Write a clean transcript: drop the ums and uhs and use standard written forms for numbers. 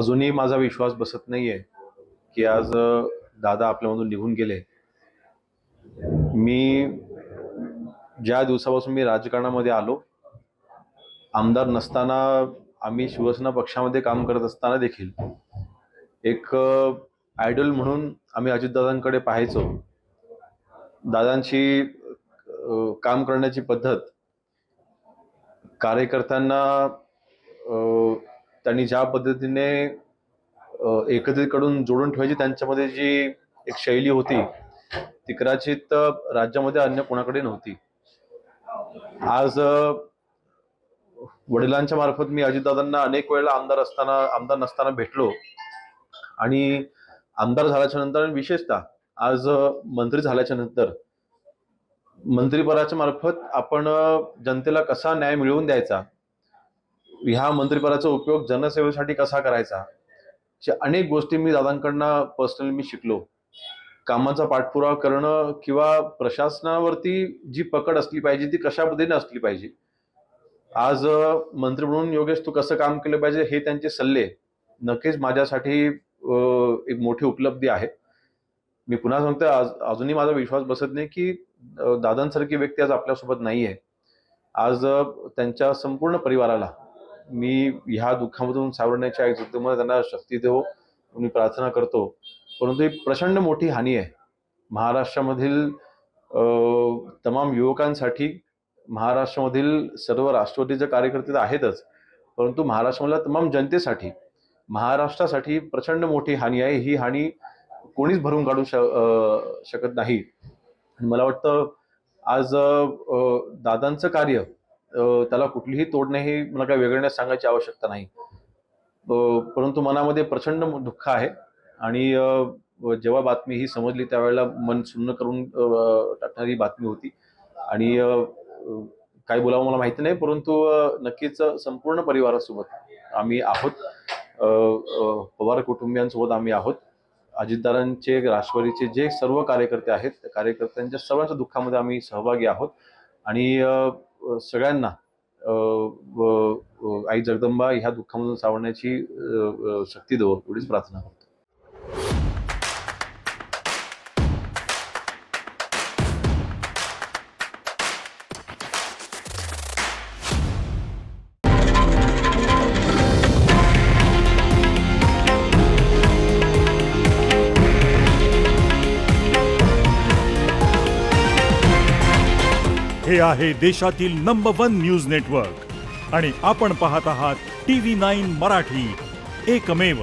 अजूनही माझा विश्वास बसत नाहीये की आज दादा आपल्यामधून निघून गेले. मी ज्या दिवसापासून मी राजकारणामध्ये आलो, आमदार नसताना आम्ही शिवसेना पक्षामध्ये काम करत असताना देखील एक आयडॉल म्हणून आम्ही अजितदादांकडे पाहायचो. दादांची काम करण्याची पद्धत, कार्यकर्त्यांना त्यांनी ज्या पद्धतीने एकत्रितकडून जोडून ठेवायची त्यांच्यामध्ये जी एक शैली होती, ती कदाचित राज्यामध्ये अन्य कोणाकडे नव्हती. आज वडिलांच्या मार्फत मी अजितदादांना अनेक वेळेला आमदार नसताना भेटलो आणि आमदार झाल्याच्या नंतर, विशेषतः आज मंत्री झाल्याच्या नंतर मंत्रिपदाच्या मार्फत आपण जनतेला कसा न्याय मिळवून द्यायचा, ह्या मंत्रिपदाचा उपयोग जनसेवेसाठी कसा करायचा, अशा अनेक गोष्टी मी दादांकडनं पर्सनली मी शिकलो. कामाचा पाठपुरावा करणं किंवा प्रशासनावरती जी पकड असली पाहिजे ती कशा पद्धतीने असली पाहिजे. आज मंत्री म्हणून योगेश तू कसं काम केलं पाहिजे हे त्यांचे सल्ले नक्कीच माझ्यासाठी एक मोठी उपलब्धी आहे. मी पुन्हा सांगतो, अजूनही माझा विश्वास बसत नाही की दादांसारखी व्यक्ती आज आपल्यासोबत नाहीये. आज त्यांच्या संपूर्ण परिवाराला मी ह्या दुःखामधून सावरण्याच्या जगदंबा त्यांना शक्ती देवो मी प्रार्थना करतो. परंतु ही प्रचंड मोठी हानी आहे महाराष्ट्रामधील तमाम युवकांसाठी. महाराष्ट्रामधील सर्व राष्ट्रवादीचे कार्यकर्ते आहेतच, परंतु महाराष्ट्रामधल्या तमाम जनतेसाठी, महाराष्ट्रासाठी प्रचंड मोठी हानी आहे. ही हानी कोणीच भरून काढू शकत नाही. मला वाटतं आज दादांचं कार्य, त्याला कुठलीही तोड नाही, मला काही वेगळं सांगायची आवश्यकता नाही. परंतु मनामध्ये प्रचंड दुःख आहे आणि जेव्हा बातमी ही समजली त्यावेळेला मन सुन्न करून टाकणारी बातमी होती आणि काय बोलावं मला माहिती नाही, परंतु नक्कीच संपूर्ण परिवारासोबत आम्ही आहोत, पवार कुटुंबियांसोबत आम्ही आहोत. अजितदादांचे, राष्ट्रवादीचे जे सर्व कार्यकर्ते आहेत त्या कार्यकर्त्यांच्या सर्वांच्या दुःखामध्ये आम्ही सहभागी आहोत आणि सगळ्यांना आई जगदंबा ह्या दुःखामधून सावरण्याची शक्ती देवो एवढीच प्रार्थना करतो. हे आहे देशातील नंबर 1 न्यूज नेटवर्क आणि आपण पाहत आहात TV9 मराठी, एकमेव.